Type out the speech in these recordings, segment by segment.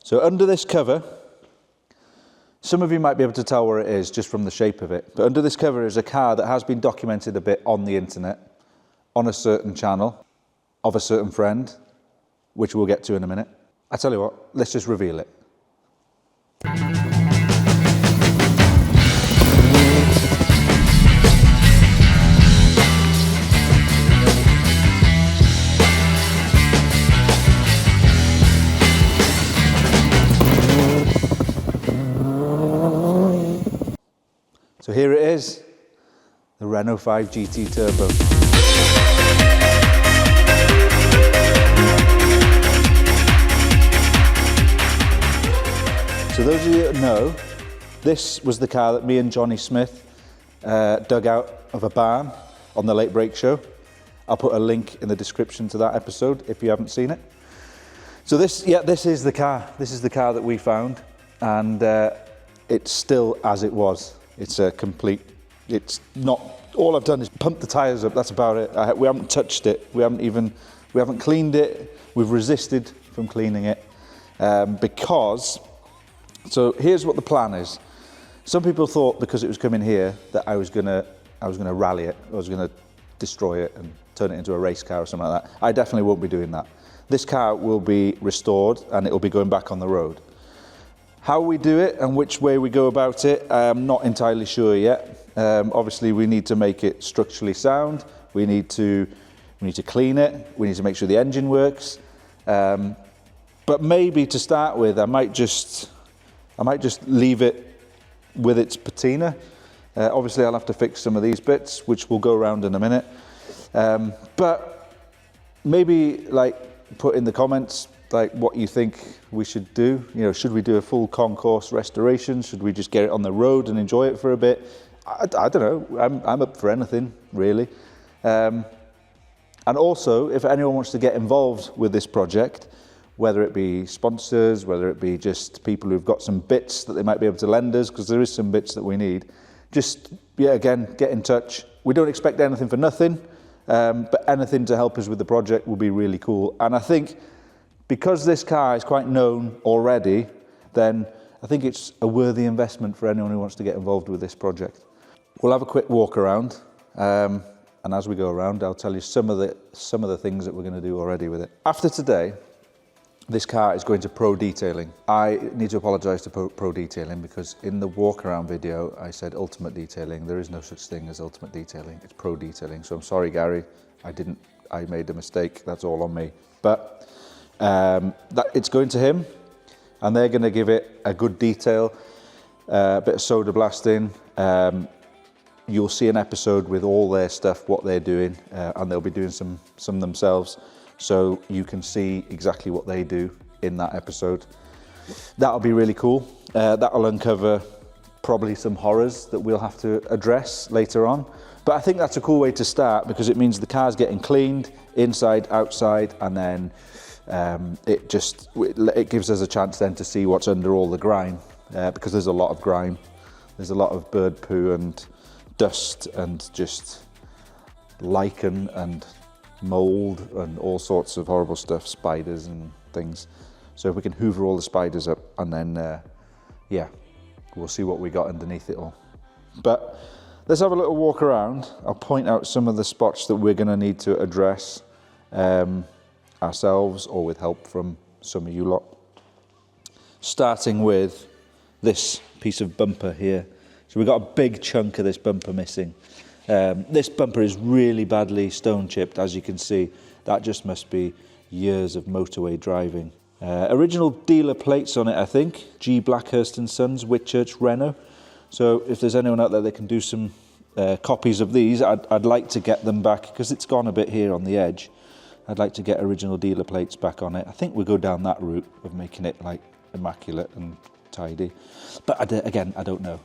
So under this cover, some of you might be able to tell where it is just from the shape of it, but under this cover is a car that has been documented a bit on the internet, on a certain channel, of a certain friend, which we'll get to in a minute. I tell you what, let's just reveal it. So here it is, the Renault 5 GT Turbo. So those of you that know, this was the car that me and Johnny Smith dug out of a barn on the Late Break Show. I'll put a link in the description to that episode if you haven't seen it. So this is the car. This is the car that we found, and it's still as it was. It's a complete, it's not, all I've done is pump the tyres up, that's about it. We haven't touched it, we haven't cleaned it, we've resisted from cleaning it because, so here's what the plan is. Some people thought because it was coming here that I was gonna rally it, I was gonna destroy it and turn it into a race car or something like that. I definitely won't be doing that. This car will be restored and it will be going back on the road. How we do it and which way we go about it, I'm not entirely sure yet. Obviously, we need to make it structurally sound. We need to clean it. We need to make sure the engine works. But maybe to start with, I might just leave it with its patina. Obviously, I'll have to fix some of these bits, which we'll go around in a minute. But maybe put in the comments what you think we should do. You know, should we do a full concourse restoration? Should we just get it on the road and enjoy it for a bit? I don't know. I'm up for anything, really. And also, if anyone wants to get involved with this project, whether it be sponsors, whether it be just people who've got some bits that they might be able to lend us, because there is some bits that we need, just, again, get in touch. We don't expect anything for nothing, but anything to help us with the project will be really cool. And I think, because this car is quite known already, then I think it's a worthy investment for anyone who wants to get involved with this project. We'll have a quick walk around, and as we go around, I'll tell you some of the things that we're going to do already with it. After today, this car is going to Pro Detailing. I need to apologise to Pro Detailing because in the walk around video, I said Ultimate Detailing. There is no such thing as Ultimate Detailing. It's Pro Detailing. So I'm sorry, Gary. I made a mistake. That's all on me. But it's going to him, and they're going to give it a good detail, a bit of soda blasting. You'll see an episode with all their stuff, what they're doing, and they'll be doing some themselves, so you can see exactly what they do in that episode. That'll be really cool. That'll uncover probably some horrors that we'll have to address later on. But I think that's a cool way to start because it means the car's getting cleaned inside, outside, and then it gives us a chance then to see what's under all the grime, because there's a lot of grime. There's a lot of bird poo and dust and just lichen and mold and all sorts of horrible stuff, spiders and things. So if we can hoover all the spiders up and then, we'll see what we got underneath it all. But let's have a little walk around. I'll point out some of the spots that we're going to need to address ourselves or with help from some of you lot. Starting with this piece of bumper here. So we've got a big chunk of this bumper missing. This bumper is really badly stone chipped, as you can see. That just must be years of motorway driving. Original dealer plates on it, I think. G. Blackhurst and Sons, Whitchurch, Renault. So if there's anyone out there that can do some copies of these, I'd like to get them back because it's gone a bit here on the edge. I'd like to get original dealer plates back on it. I think we'll go down that route of making it like immaculate and tidy. But again, I don't know.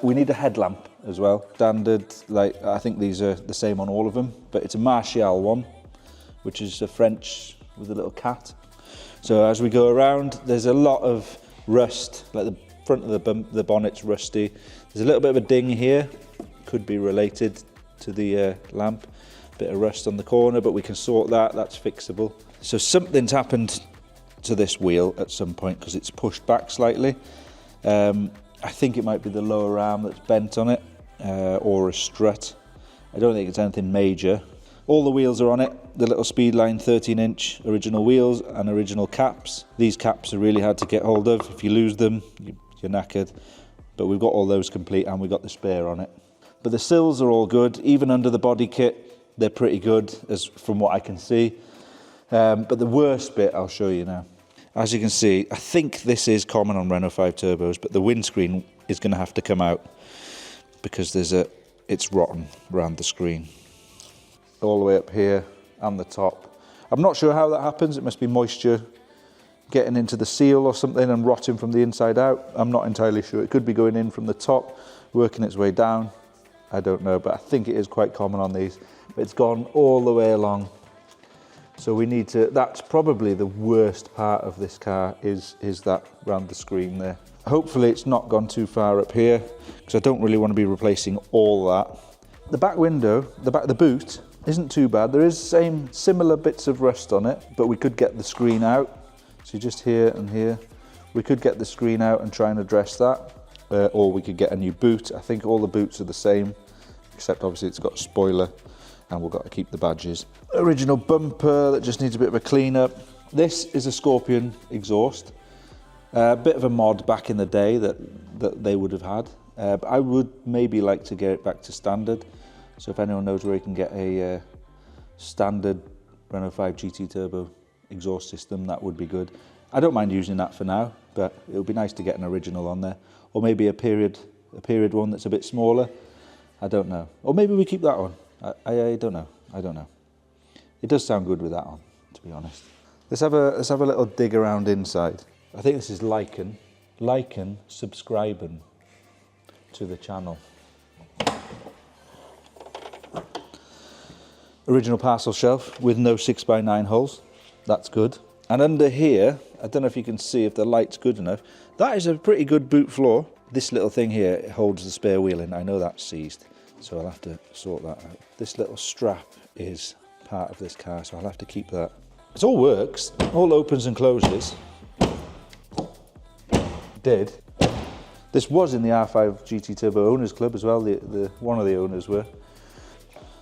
We need a headlamp as well. Standard, I think these are the same on all of them, but it's a Martial one, which is a French with a little cat. So as we go around, there's a lot of rust, like the front of the bonnet's rusty. There's a little bit of a ding here, could be related to the lamp. Bit of rust on the corner, but we can sort that, that's fixable. So something's happened to this wheel at some point because it's pushed back slightly. I think it might be the lower arm that's bent on it, or a strut. I don't think it's anything major. All the wheels are on it, the little Speedline 13-inch original wheels and original caps. These caps are really hard to get hold of. If you lose them, you're knackered. But we've got all those complete and we've got the spare on it. But the sills are all good, even under the body kit, they're pretty good as from what I can see. But the worst bit I'll show you now. As you can see, I think this is common on Renault 5 turbos, but the windscreen is going to have to come out because it's rotten around the screen. All the way up here and the top. I'm not sure how that happens. It must be moisture getting into the seal or something and rotting from the inside out. I'm not entirely sure. It could be going in from the top, working its way down. I don't know, but I think it is quite common on these. But it's gone all the way along. So we need to, that's probably the worst part of this car is that round the screen there. Hopefully it's not gone too far up here because I don't really want to be replacing all that. The back window, the boot isn't too bad. There is similar bits of rust on it, but we could get the screen out. So just here and here, we could get the screen out and try and address that, or we could get a new boot. I think all the boots are the same, except obviously it's got a spoiler and we've got to keep the badges. Original bumper that just needs a bit of a clean up. This is a Scorpion exhaust. A bit of a mod back in the day that they would have had. But I would maybe like to get it back to standard. So if anyone knows where you can get a standard Renault 5 GT Turbo exhaust system, that would be good. I don't mind using that for now, but it would be nice to get an original on there. Or maybe a period one that's a bit smaller. I don't know. Or maybe we keep that on. I don't know. I don't know. It does sound good with that on, to be honest. Let's have a little dig around inside. I think this is Lycan. Lycan subscribing to the channel. Original parcel shelf with no 6x9 holes. That's good. And under here, I don't know if you can see if the light's good enough. That is a pretty good boot floor. This little thing here holds the spare wheel in. I know that's seized, so I'll have to sort that out. This little strap is part of this car, so I'll have to keep that. It all works, all opens and closes. Did. This was in the R5 GT Turbo Owners Club as well, one of the owners were.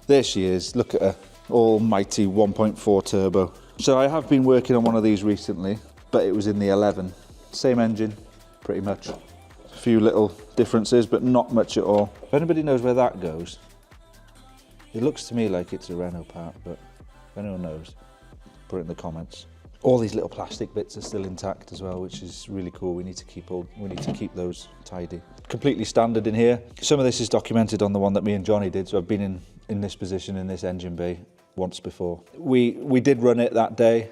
There she is, look at her, almighty 1.4 turbo. So I have been working on one of these recently, but it was in the 11. Same engine, pretty much. A few little differences, but not much at all. If anybody knows where that goes, it looks to me like it's a Renault part, but if anyone knows, put it in the comments. All these little plastic bits are still intact as well, which is really cool. We need to keep those tidy. Completely standard in here. Some of this is documented on the one that me and Johnny did, so I've been in this position in this engine bay once before. We did run it that day.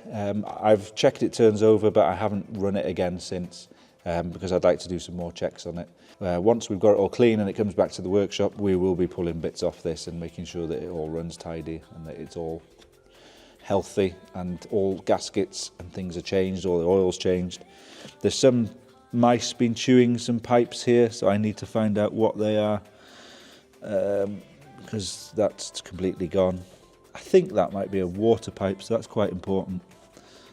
I've checked it turns over, but I haven't run it again since because I'd like to do some more checks on it. Once we've got it all clean and it comes back to the workshop, we will be pulling bits off this and making sure that it all runs tidy and that it's all healthy and all gaskets and things are changed, all the oil's changed. There's some mice been chewing some pipes here, so I need to find out what they are because that's completely gone. I think that might be a water pipe, so that's quite important.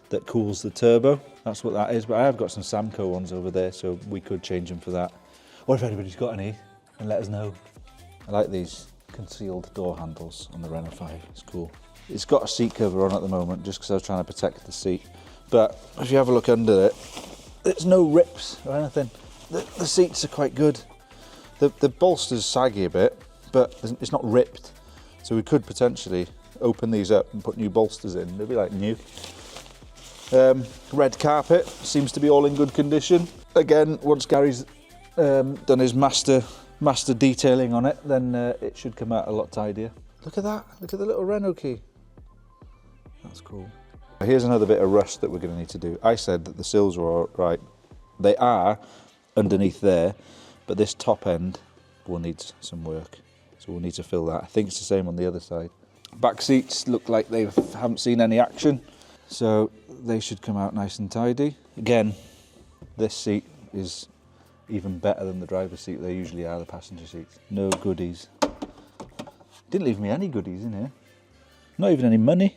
That cools the turbo, that's what that is, but I have got some Samco ones over there, so we could change them for that. Or if anybody's got any, then let us know. I like these concealed door handles on the Renault 5, it's cool. It's got a seat cover on at the moment, just because I was trying to protect the seat. But if you have a look under it, there's no rips or anything. The seats are quite good. The bolster's saggy a bit, but it's not ripped. So we could potentially open these up and put new bolsters in. They'll be like new. Red carpet seems to be all in good condition. Again, once Gary's done his master detailing on it, then it should come out a lot tidier. Look at that, look at the little Renault key. That's cool. Here's another bit of rust that we're going to need to do. I said that the sills were all right. They are underneath there, but this top end will need some work. So we'll need to fill that. I think it's the same on the other side. Back seats look like they haven't seen any action, so they should come out nice and tidy. Again, this seat is even better than the driver's seat. They usually are, the passenger seats. No goodies. Didn't leave me any goodies in here. Not even any money.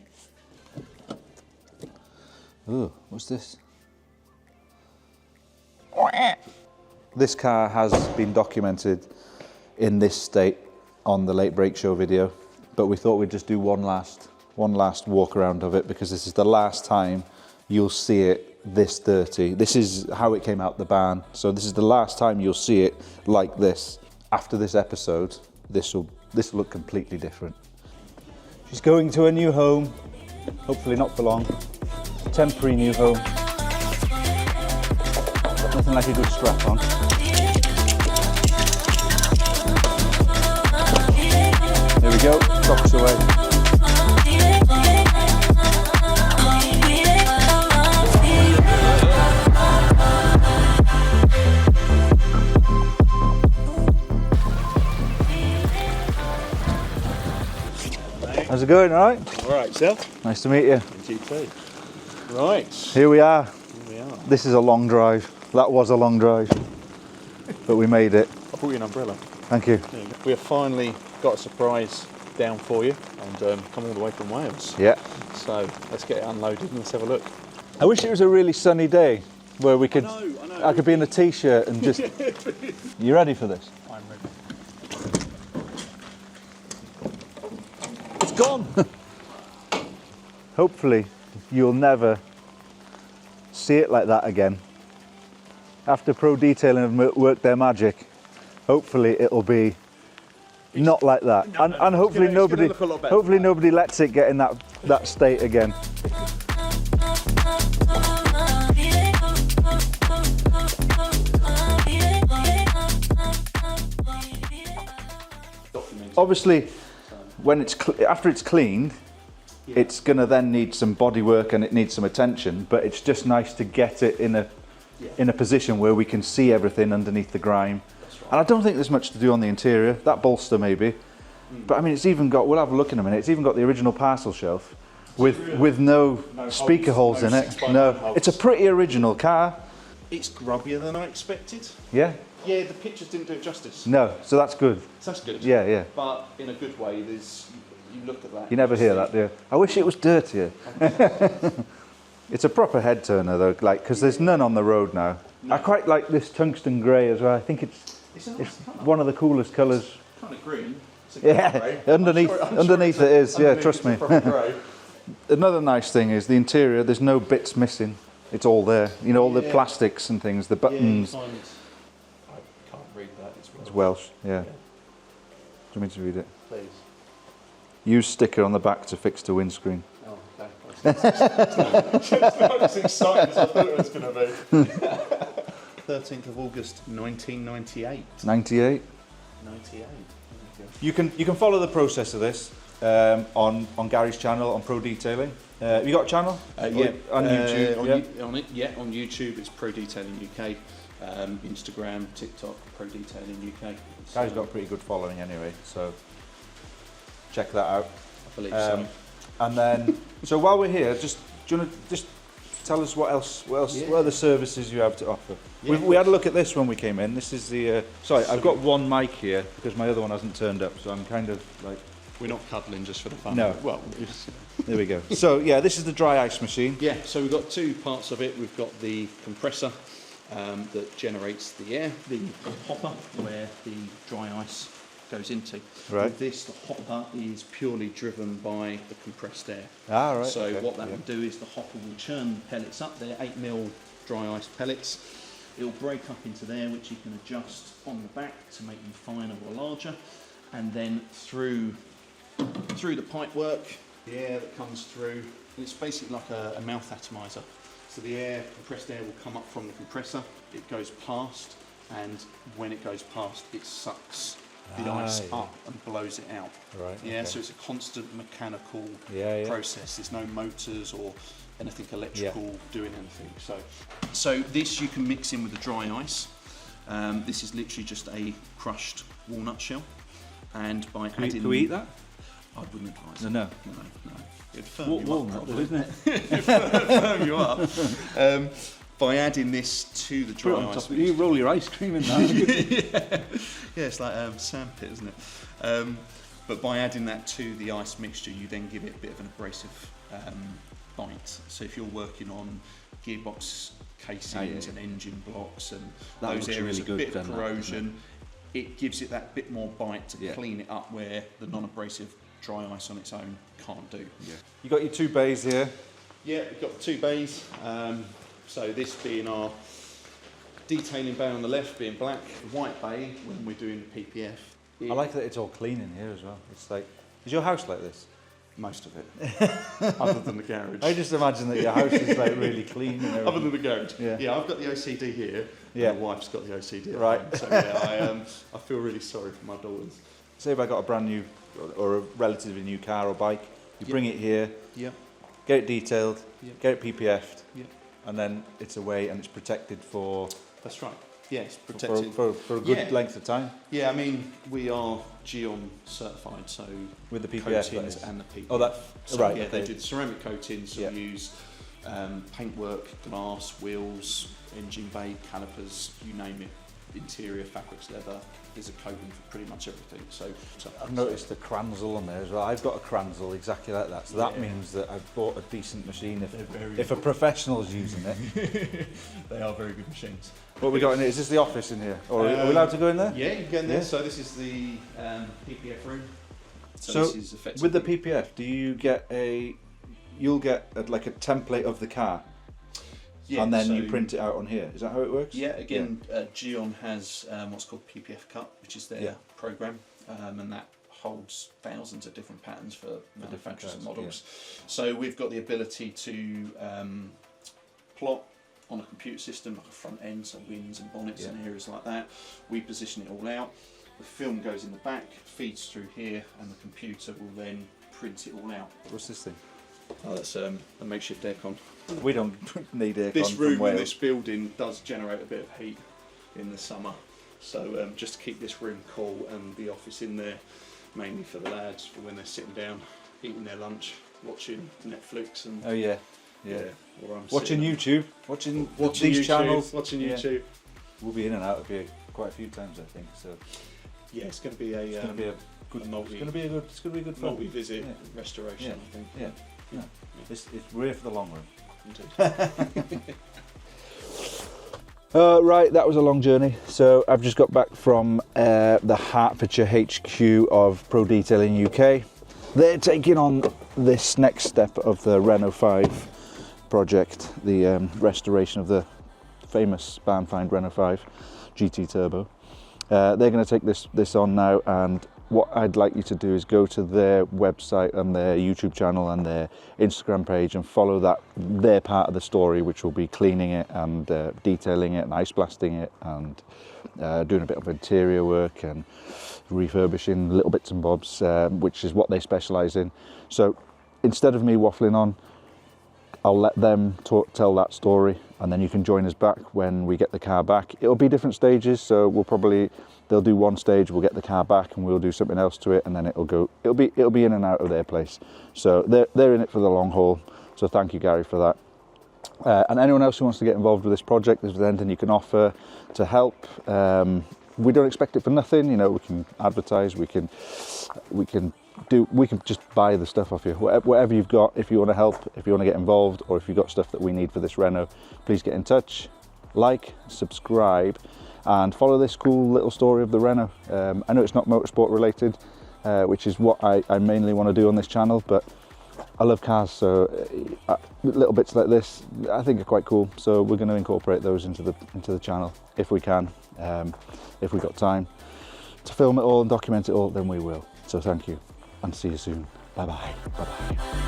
Oh, what's this? This car has been documented in this state on the Late Break Show video, but we thought we'd just do one last walk around of it, because this is the last time you'll see it this dirty. This is how it came out the barn, so this is the last time you'll see it like this. After this episode, this will look completely different. She's going to a new home, hopefully not for long. Temporary new home. Nothing like a good strap on. There we go, socks away. How's it going, all right? All right, self. Nice to meet you. And you too. Right. Here we are. Here we are. This is a long drive. That was a long drive, but we made it. I brought you an umbrella. Thank you. There you go. We have finally got a surprise down for you, and come all the way from Wales. Yeah. So let's get it unloaded and let's have a look. I wish it was a really sunny day where we could. I know. I could be in a t-shirt and just. You ready for this? I'm ready. It's gone. Hopefully, you'll never see it like that again. After Pro Detailing have worked their magic, hopefully it'll be not like that, and hopefully nobody lets it get in that state again. Obviously, when after it's cleaned, it's gonna then need some body work and it needs some attention. But it's just nice to get it in a position where we can see everything underneath the grime. Right. And I don't think there's much to do on the interior. That bolster maybe, but I mean, it's even got. We'll have a look in a minute. It's even got the original parcel shelf with no speaker holes in it. No, it's a pretty original car. It's grubbier than I expected. Yeah. Yeah, the pictures didn't do it justice. No, so that's good. So that's good. Yeah, yeah. But in a good way, you look at that. You never hear that, do you? I wish it was dirtier. It's a proper head turner though, like, because there's none on the road now. No. I quite like this tungsten grey as well. I think it's one of the coolest colours. Kind of green. Yeah, underneath it is. Yeah, trust me. Another nice thing is the interior. There's no bits missing. It's all there. You know, all the plastics and things, the buttons. I can't read that. It's Welsh. Yeah. Do you want me to read it? Please. Use sticker on the back to fix to windscreen. Oh, okay. It's not as exciting as I thought it was going to be. 13th of August, 1998. 98. 98. You can follow the process of this on Gary's channel on Pro Detailing. Have you got a channel? Yeah, on YouTube. On YouTube it's Pro Detailing UK. Instagram, TikTok, Pro Detailing UK. Gary's got a pretty good following anyway, so check that out. I believe so. And then, so while we're here, do you want to just tell us what else? What are the services you have to offer? Yeah, we had a look at this when we came in. This is the. Sorry, I've got one mic here because my other one hasn't turned up, so I'm kind of like. We're not cuddling just for the fun. No. Well, there we go. So yeah, this is the dry ice machine. Yeah. So we've got two parts of it. We've got the compressor that generates the air, the hopper where the dry ice goes into. Right. With this, the hopper is purely driven by the compressed air. Ah, right. So what that will do is the hopper will churn pellets up there, 8mm dry ice pellets. It will break up into there, which you can adjust on the back to make them finer or larger, and then through the pipe work, the air that comes through, and it's basically like a mouth atomizer. So the compressed air will come up from the compressor, it goes past, and when it goes past, it sucks the ice up and blows it out. Right. Yeah, okay. so it's a constant mechanical process. There's no motors or anything electrical doing anything. So this you can mix in with the dry ice. This is literally just a crushed walnut shell, and by adding. Can we eat that? I wouldn't advise. No. It'd firm you up, though, isn't it? It'd firm you up. By adding this to the dry ice. You roll your ice cream in that. Yeah, it's like sandpit, isn't it? But by adding that to the ice mixture, you then give it a bit of an abrasive bite. So if you're working on gearbox casings and engine blocks and That those looks areas, really a good bit of then, corrosion. It gives it that bit more bite to clean it up where the non-abrasive dry ice on its own can't do. Yeah. You got your 2 bays here. Yeah, we've got 2 bays. So this being our detailing bay on the left, being black. The white bay when we're doing the PPF. I like that it's all clean in here as well. It's like, is your house like this? Most of it, other than the garage. I just imagine that your house is like really clean and everything. Other than the garage. Yeah. I've got the OCD here. Yeah. My wife's got the OCD. At Right. home. So yeah, I feel really sorry for my daughters. Say if I got a brand new or a relatively new car or bike, you bring it here, Yep. get it detailed, Yep. get it PPF'd, Yep. and then it's away and it's protected for That's right. Yes, protected. for a good length of time Yeah, I mean, we are Sion certified, so with the PPF. coatings and the PPF. Oh, that So, right. Yeah, okay. they do the ceramic coatings, so Yeah. we use paintwork, glass, wheels, engine bay, calipers, you name it, interior, fabrics, leather. There's a coating for pretty much everything. So I've noticed the Kranzel on there as well. I've got a Kranzel exactly like that, so that means that I've bought a decent machine if a professional's using it. they are very good machines. What we got in here? Is this the office in here? Or are we allowed to go in there? Yeah, you can get in there. Yeah. So this is the PPF room. So this is effectively with the PPF, do you get you'll get like a template of the car, and then you print it out on here. Is that how it works? Yeah, again, Sion has what's called PPF Cut, which is their program, and that holds thousands of different patterns for manufacturers and models. So we've got the ability to plot on a computer system, like a front end, so wings and bonnets and areas like that. We position it all out. The film goes in the back, feeds through here, and the computer will then print it all out. What's this thing? Oh, that's a makeshift aircon. We don't need aircon This from room in Wales. this building does generate a bit of heat in the summer, so just to keep this room cool, and the office in there mainly for the lads for when they're sitting down eating their lunch, watching Netflix and Oh yeah. or I'm Watching sitting- YouTube, watching YouTube, these channels. watching Yeah. YouTube. We'll be in and out of here quite a few times, I think. So Yeah, it's going to be a it's going to be a good. multi- It's going to be a good. It's going to be a good fun. multi-visit Yeah. restoration. Yeah. I think. Yeah. Yeah. We're here for the long run. Indeed. Right, that was a long journey. So I've just got back from the Hertfordshire HQ of Pro Detailing UK. They're taking on this next step of the Renault 5 project, the restoration of the famous Barnfind Renault 5 GT Turbo. They're going to take this on now, and what I'd like you to do is go to their website and their YouTube channel and their Instagram page and follow their part of the story, which will be cleaning it and detailing it and ice blasting it and doing a bit of interior work and refurbishing little bits and bobs, which is what they specialise in. So instead of me waffling on, I'll let them tell that story, and then you can join us back when we get the car back. It'll be different stages, so they'll do one stage, we'll get the car back and we'll do something else to it, and then it'll be in and out of their place. So they're in it for the long haul. So thank you, Gary, for that. And anyone else who wants to get involved with this project, if there's anything you can offer to help, we don't expect it for nothing. You know, we can advertise, we can just buy the stuff off you. Whatever you've got, if you want to help, if you want to get involved, or if you've got stuff that we need for this Renault, please get in touch, like, subscribe, and follow this cool little story of the Renault. I know it's not motorsport related, which is what I mainly want to do on this channel, but I love cars, so little bits like this I think are quite cool. So we're going to incorporate those into the channel if we can. If we've got time to film it all and document it all, then we will. So thank you, and see you soon. Bye bye. Bye bye.